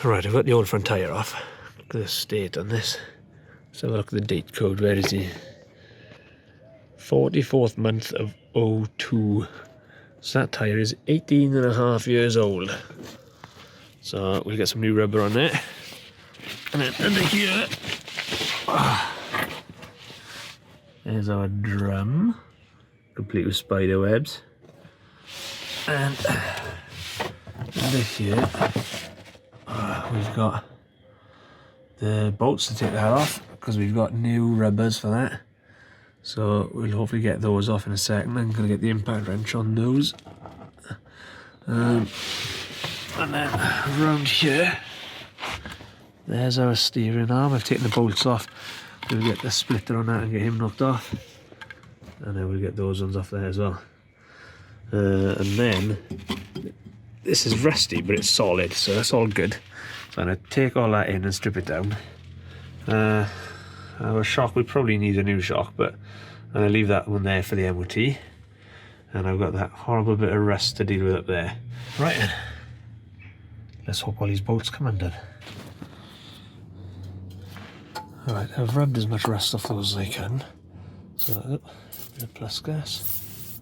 Right, I've got the old front tyre off. Look at the state on this. Let's have a look at the date code. Where is he? 44th month of 02. So that tyre is 18.5 years old. So we'll get some new rubber on there. And then under here, there's our drum, complete with spider webs. And under here, we've got the bolts to take that off, because we've got new rubbers for that. So we'll hopefully get those off in a second. I'm going to get the impact wrench on those. And then around here, there's our steering arm. I've taken the bolts off. We'll get the splitter on that and get him knocked off. And then we'll get those ones off there as well. And then, this is rusty, but it's solid, so that's all good. So I'm going to take all that in and strip it down. Our shock, we probably need a new shock, but I'm going to leave that one there for the MOT. And I've got that horrible bit of rust to deal with up there. Right then, let's hope all these bolts come undone. Alright, I've rubbed as much rust off those as I can. So, a bit of plus gas.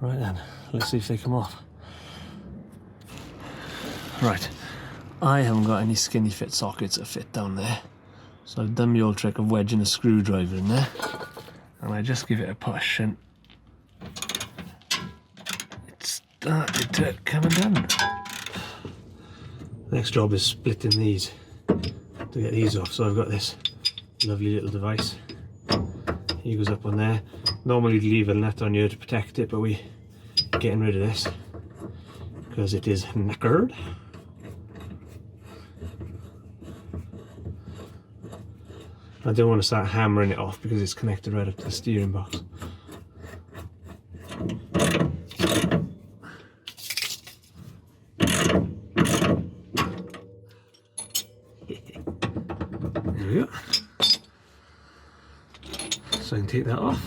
Right then, let's see if they come off. Right, I haven't got any skinny fit sockets that fit down there. So I've done the old trick of wedging a screwdriver in there. And I just give it a push and it's started to come undone. Next job is splitting these to get these off. So I've got this lovely little device. He goes up on there. Normally you'd leave a nut on here to protect it, but we're getting rid of this because it is knackered. I don't want to start hammering it off because it's connected right up to the steering box. There we go. So I can take that off.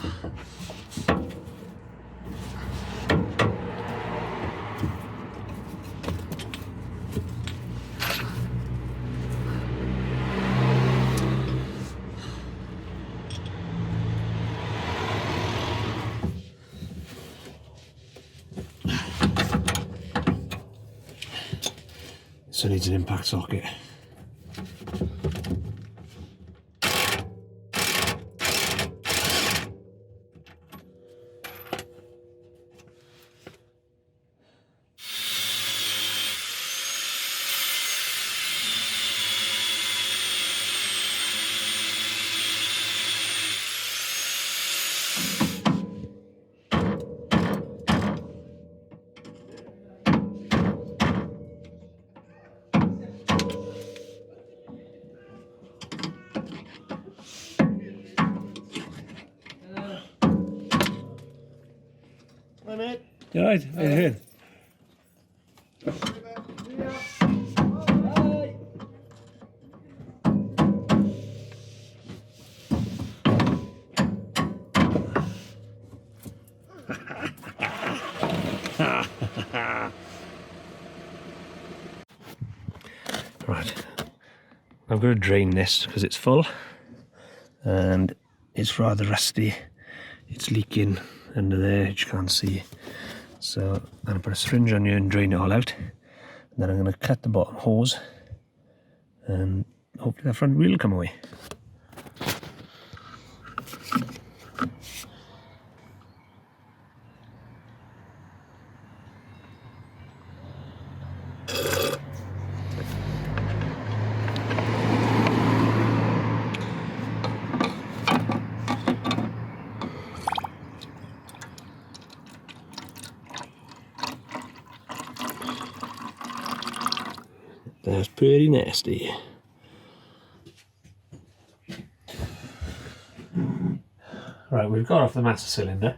So it needs an impact socket. Hi mate. You alright? How you doing? Right, I'm going to drain this because it's full and it's rather rusty. It's leaking under there, which you can't see. So I'm going to put a syringe on here and drain it all out. And then I'm going to cut the bottom hose and hopefully the front wheel will come away. That's pretty nasty. Right, we've got off the master cylinder.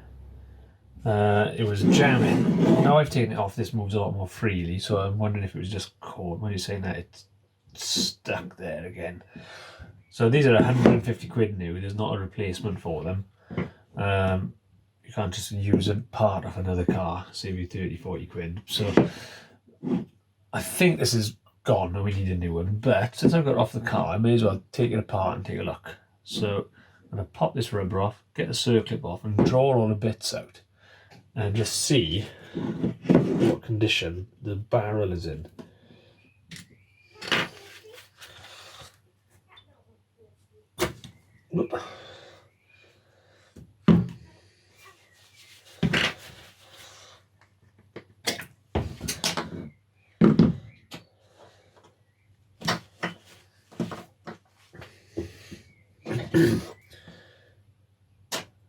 It was jamming. Now I've taken it off, this moves a lot more freely, so I'm wondering if it was just caught. When you're saying that, it's stuck there again. So these are 150 quid new, there's not a replacement for them. you can't just use a part of another car, save you 30-40 quid. So I think this is gone and we need a new one, but since I've got it off the car, I may as well take it apart and take a look. So I'm going to pop this rubber off, get the circlip off and draw all the bits out and just see what condition the barrel is in.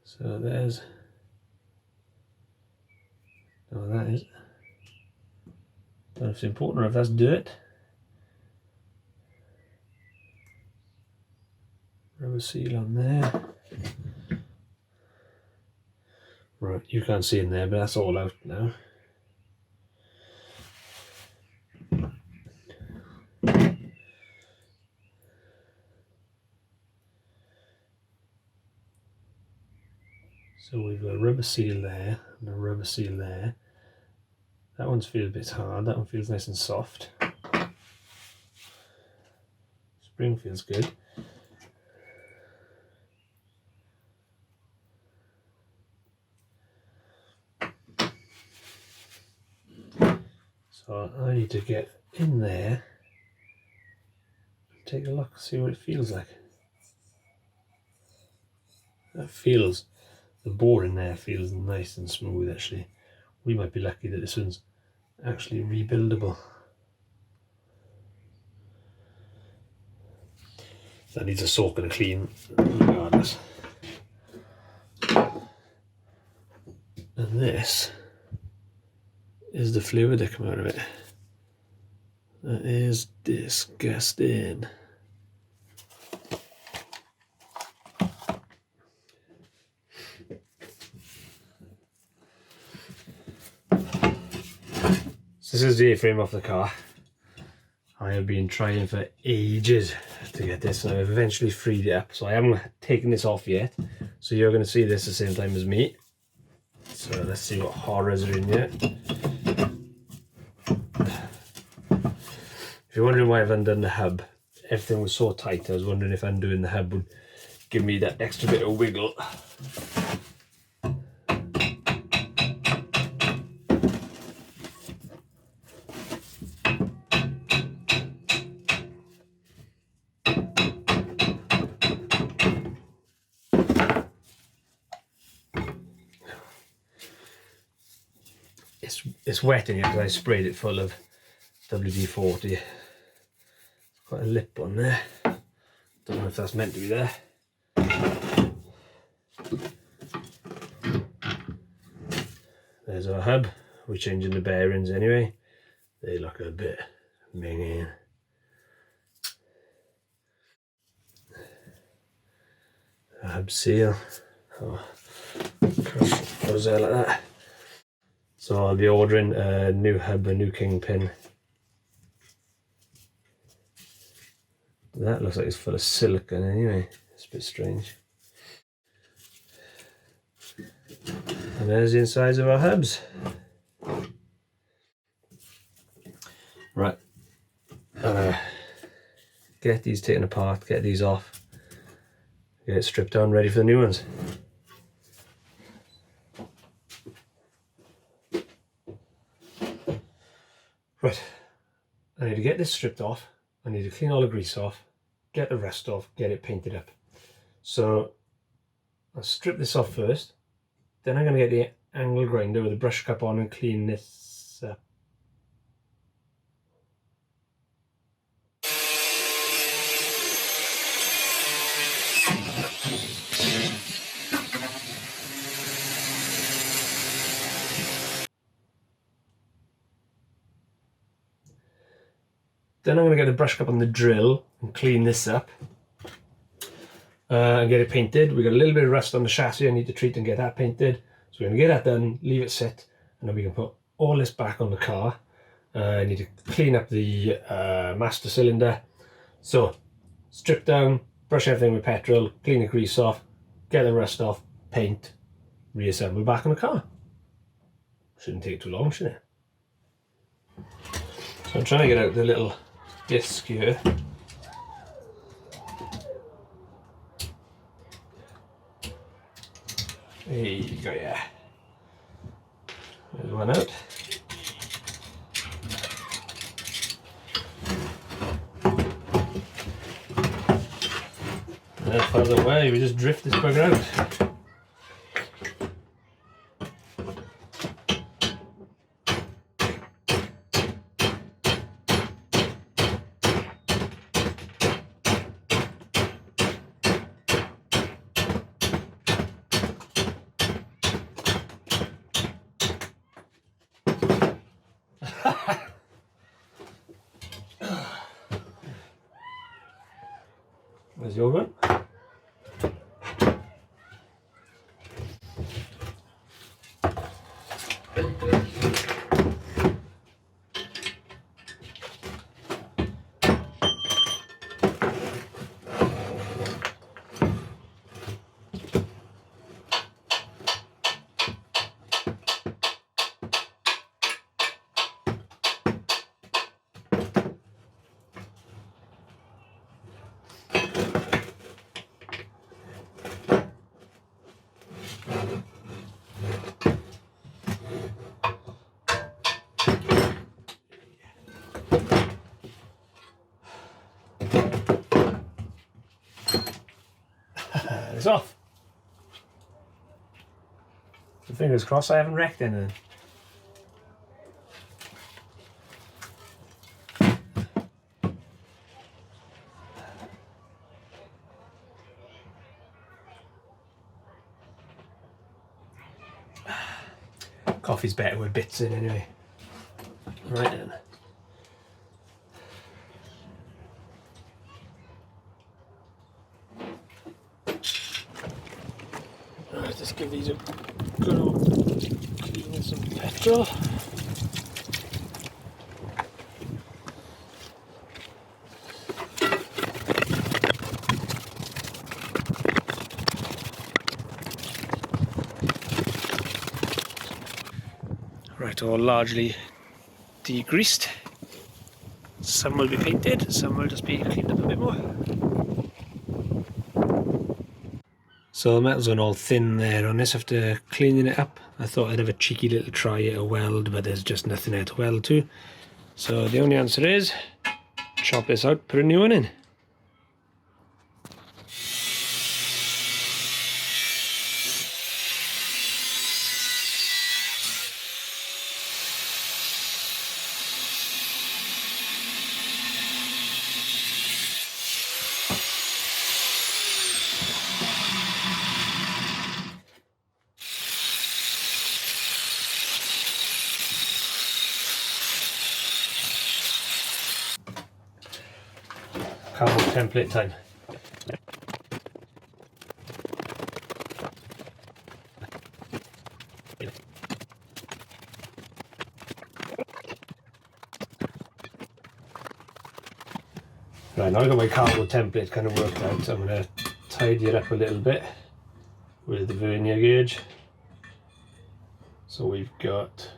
So there's, oh that is, I don't know if it's important or if that's dirt. Rubber seal on there. Right, you can't see in there, but that's all out now. So we've got a rubber seal there and a rubber seal there. That one feels a bit hard, that one feels nice and soft. Spring feels good. So I need to get in there and take a look, see what it feels like. That feels, the bore in there feels nice and smooth actually. We might be lucky that this one's actually rebuildable. That needs a soak and a clean regardless. And this is the fluid that come out of it. That is disgusting. So this is the Airframe off the car. I have been trying for ages to get this and I've eventually freed it up. So I haven't taken this off yet. So you're going to see this at the same time as me. So let's see what horrors are in here. If you're wondering why I've undone the hub, everything was so tight. I was wondering if undoing the hub would give me that extra bit of wiggle. It's wet in here because I sprayed it full of WD-40. Quite a lip on there. Don't know if that's meant to be there. There's our hub. We're changing the bearings anyway. They look a bit minging. Hub seal. Oh, goes there like that. So I'll be ordering a new hub, a new kingpin. That looks like it's full of silicone anyway. It's a bit strange. And there's the insides of our hubs. Right. Get these taken apart, get these off, get it stripped down, ready for the new ones. Right, I need to get this stripped off, I need to clean all the grease off, get the rust off, get it painted up. So I'll strip this off first, then I'm going to get the angle grinder with a brush cup on and clean this up. Then I'm going to get a brush cup on the drill and clean this up and get it painted. We've got a little bit of rust on the chassis I need to treat and get that painted. So we're going to get that done, leave it sit, and then we can put all this back on the car. I need to clean up the master cylinder. So strip down, brush everything with petrol, clean the grease off, get the rust off, paint, reassemble back on the car. Shouldn't take too long, should it? So I'm trying to get out the little disc here. There you go, yeah. There's one out. And that further away, we just drift this bugger out. There's your one. It's off. So fingers crossed I haven't wrecked anything. Coffee's better with bits in anyway. Right then. Alright, let's give these a good old clean with some petrol. Right, all largely degreased. Some will be painted, some will just be cleaned up a bit more. So the metal's gone all thin there on this after cleaning it up. I thought I'd have a cheeky little try at a weld, but there's just nothing there to weld to. So the only answer is chop this out, put a new one in. Cardboard template time. Right, now I've got my cardboard template kind of worked out, so I'm going to tidy it up a little bit with the vernier gauge. So we've got,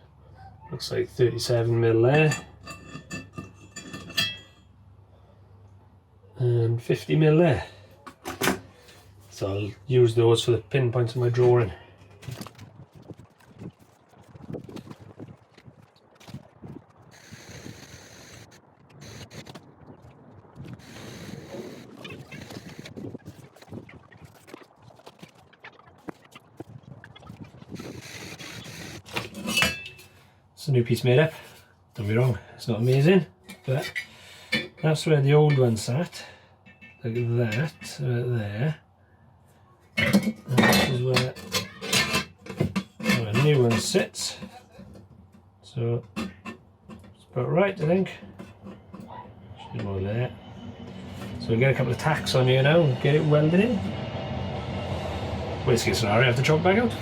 looks like 37mm there. And 50mm there. So I'll use those for the pinpoints of my drawing. It's a new piece made up, don't be wrong, it's not amazing, but that's where the old one sat, like that, right there. And this is where the new one sits, so it's about right I think. Should more there. So we'll get a couple of tacks on here now and get it welded in. Worst case scenario, I have to chop back out.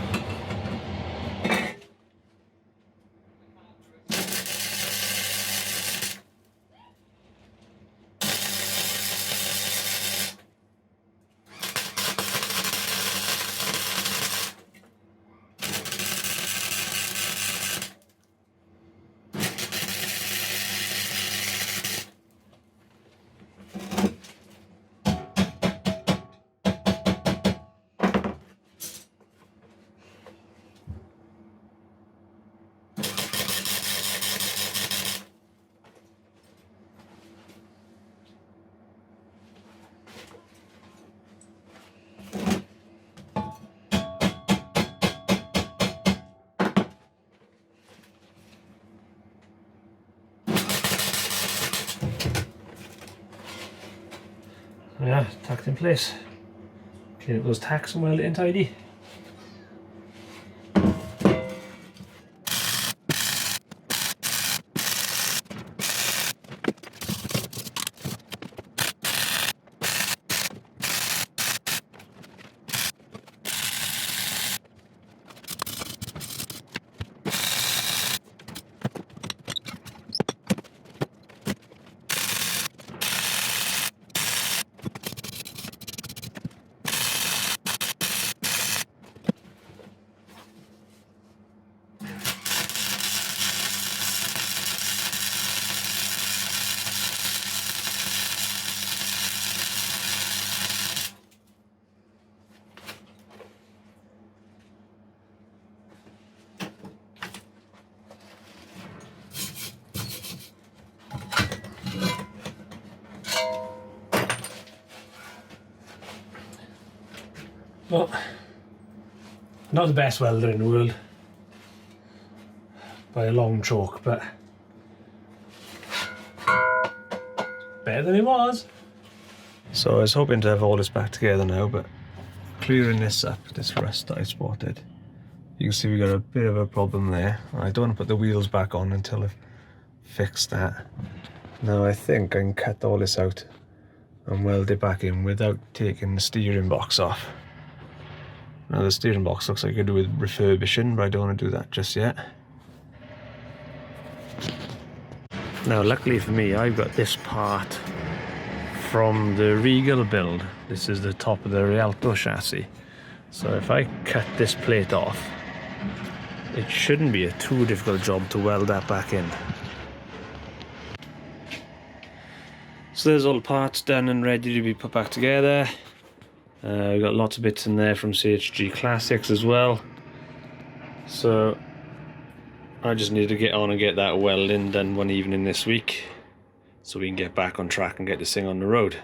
Yeah, tacked in place. Clean up those tacks and weld it in tidy. Well, not the best welder in the world by a long chalk, but better than it was. So I was hoping to have all this back together now, but clearing this up, this rust that I spotted, you can see we got a bit of a problem there. I don't want to put the wheels back on until I've fixed that. Now I think I can cut all this out and weld it back in without taking the steering box off. Now the steering box looks like I could do with refurbishing, but I don't want to do that just yet. Now luckily for me, I've got this part from the Regal build. This is the top of the Rialto chassis. So if I cut this plate off, it shouldn't be a too difficult job to weld that back in. So there's all the parts done and ready to be put back together. We've got lots of bits in there from CHG Classics as well. So I just need to get on and get that welding done one evening this week, so we can get back on track and get this thing on the road.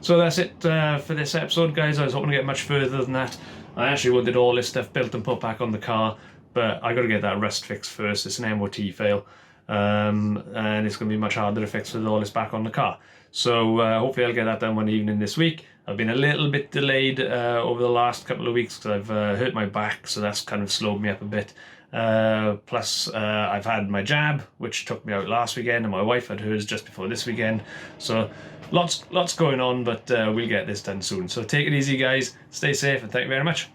So that's it for this episode, guys. I was hoping to get much further than that. I actually wanted all this stuff built and put back on the car, but I got to get that rust fixed first. It's an MOT fail, and it's going to be much harder to fix with all this back on the car. So hopefully I'll get that done one evening this week. I've been a little bit delayed over the last couple of weeks because I've hurt my back, so that's kind of slowed me up a bit. Plus I've had my jab, which took me out last weekend, and my wife had hers just before this weekend. So lots going on, but we'll get this done soon. So take it easy, guys. Stay safe, and thank you very much.